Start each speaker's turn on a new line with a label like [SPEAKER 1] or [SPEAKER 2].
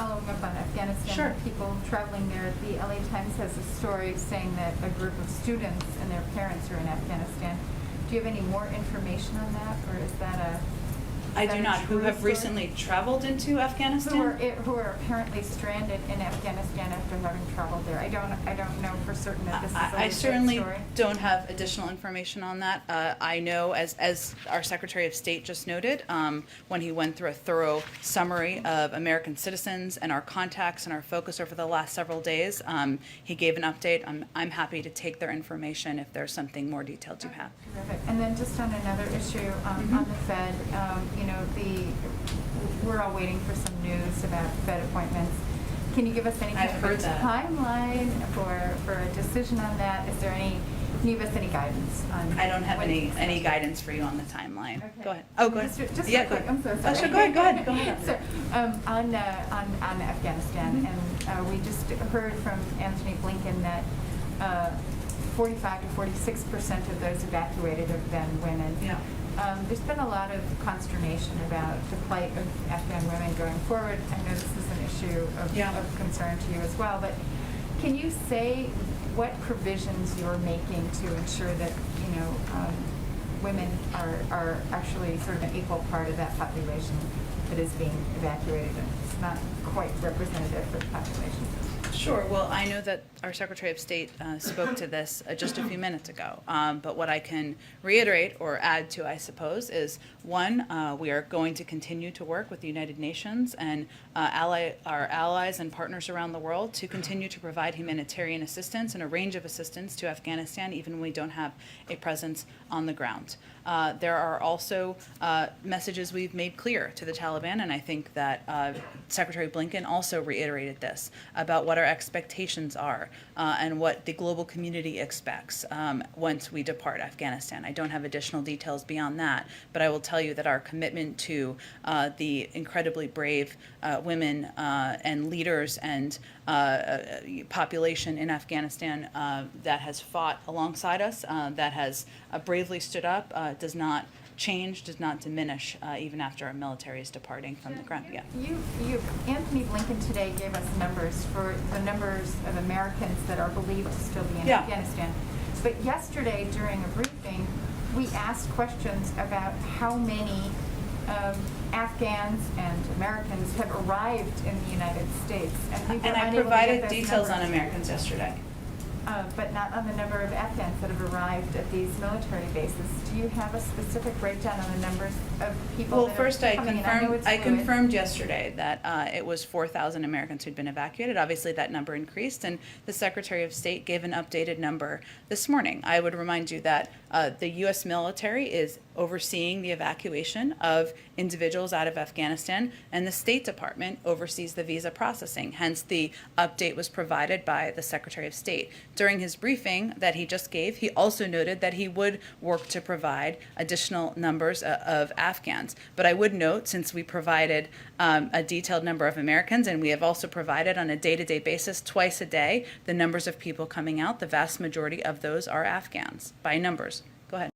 [SPEAKER 1] following up on Afghanistan,
[SPEAKER 2] Sure.
[SPEAKER 1] people traveling there, the LA Times has a story saying that a group of students and their parents are in Afghanistan. Do you have any more information on that, or is that a...
[SPEAKER 2] I do not. Who have recently traveled into Afghanistan?
[SPEAKER 1] Who are apparently stranded in Afghanistan after having traveled there. I don't know for certain that this is a
[SPEAKER 2] I
[SPEAKER 1] legit
[SPEAKER 2] certainly
[SPEAKER 1] story.
[SPEAKER 2] don't have additional information on that. I know, as our Secretary of State just noted, when he went through a thorough summary of American citizens and our contacts and our focus over the last several days, he gave an update. I'm happy to take their information if there's something more detailed you have.
[SPEAKER 1] Terrific. And then just on another issue, on the Fed, you know, we're all waiting for some news about Fed appointments. Can you give us any kind
[SPEAKER 2] I've
[SPEAKER 1] of
[SPEAKER 2] heard
[SPEAKER 1] a
[SPEAKER 2] that.
[SPEAKER 1] timeline for a decision on that? Is there any? Can you give us any guidance on?
[SPEAKER 2] I don't have
[SPEAKER 1] when
[SPEAKER 2] any guidance for you on the timeline.
[SPEAKER 1] Okay.
[SPEAKER 2] Go ahead. Oh, go ahead.
[SPEAKER 1] Just
[SPEAKER 2] yeah,
[SPEAKER 1] real quick. I'm so
[SPEAKER 2] Oh,
[SPEAKER 1] sorry.
[SPEAKER 2] sure. Go ahead. Go ahead. Go ahead.
[SPEAKER 1] So, on Afghanistan, and we just heard from Anthony Blinken that 45 to 46% of those evacuated have been women.
[SPEAKER 2] Yeah.
[SPEAKER 1] There's been a lot of consternation about the plight of Afghan women going forward. I know this is an issue of concern to you as well, but can you say what provisions you're making to ensure that, you know, women are actually sort of an equal part of that population that is being evacuated, and it's not quite representative for the population?
[SPEAKER 2] Sure. Well, I know that our Secretary of State spoke to this just a few minutes ago. But what I can reiterate or add to, I suppose, is one, we are going to continue to work with the United Nations and our allies and partners around the world to continue to provide humanitarian assistance and a range of assistance to Afghanistan, even when we don't have a presence on the ground. There are also messages we've made clear to the Taliban, and I think that Secretary Blinken also reiterated this about what our expectations are and what the global community expects once we depart Afghanistan. I don't have additional details beyond that, but I will tell you that our commitment to the incredibly brave women and leaders and population in Afghanistan that has fought alongside us, that has bravely stood up, does not change, does not diminish, even after our military is departing from the ground. Yeah.
[SPEAKER 1] Anthony Blinken today gave us numbers for the numbers of Americans that are believed to still be in
[SPEAKER 2] Yeah.
[SPEAKER 1] Afghanistan. But yesterday during a briefing, we asked questions about how many Afghans and Americans have arrived in the United States. And
[SPEAKER 2] I provided details on Americans yesterday.
[SPEAKER 1] But not on the number of Afghans that have arrived at these military bases. Do you have a specific breakdown on the numbers of people
[SPEAKER 2] Well,
[SPEAKER 1] that
[SPEAKER 2] first
[SPEAKER 1] are coming in? I know it's fluid.
[SPEAKER 2] confirmed yesterday that it was 4,000 Americans who'd been evacuated. Obviously, that number increased, and the Secretary of State gave an updated number this morning. I would remind you that the U.S. military is overseeing the evacuation of individuals out of Afghanistan, and the State Department oversees the visa processing. Hence, the update was provided by the Secretary of State. During his briefing that he just gave, he also noted that he would work to provide additional numbers of Afghans. But I would note, since we provided a detailed number of Americans, and we have also provided on a day-to-day basis, twice a day, the numbers of people coming out, the vast majority of those are Afghans by numbers. Go ahead.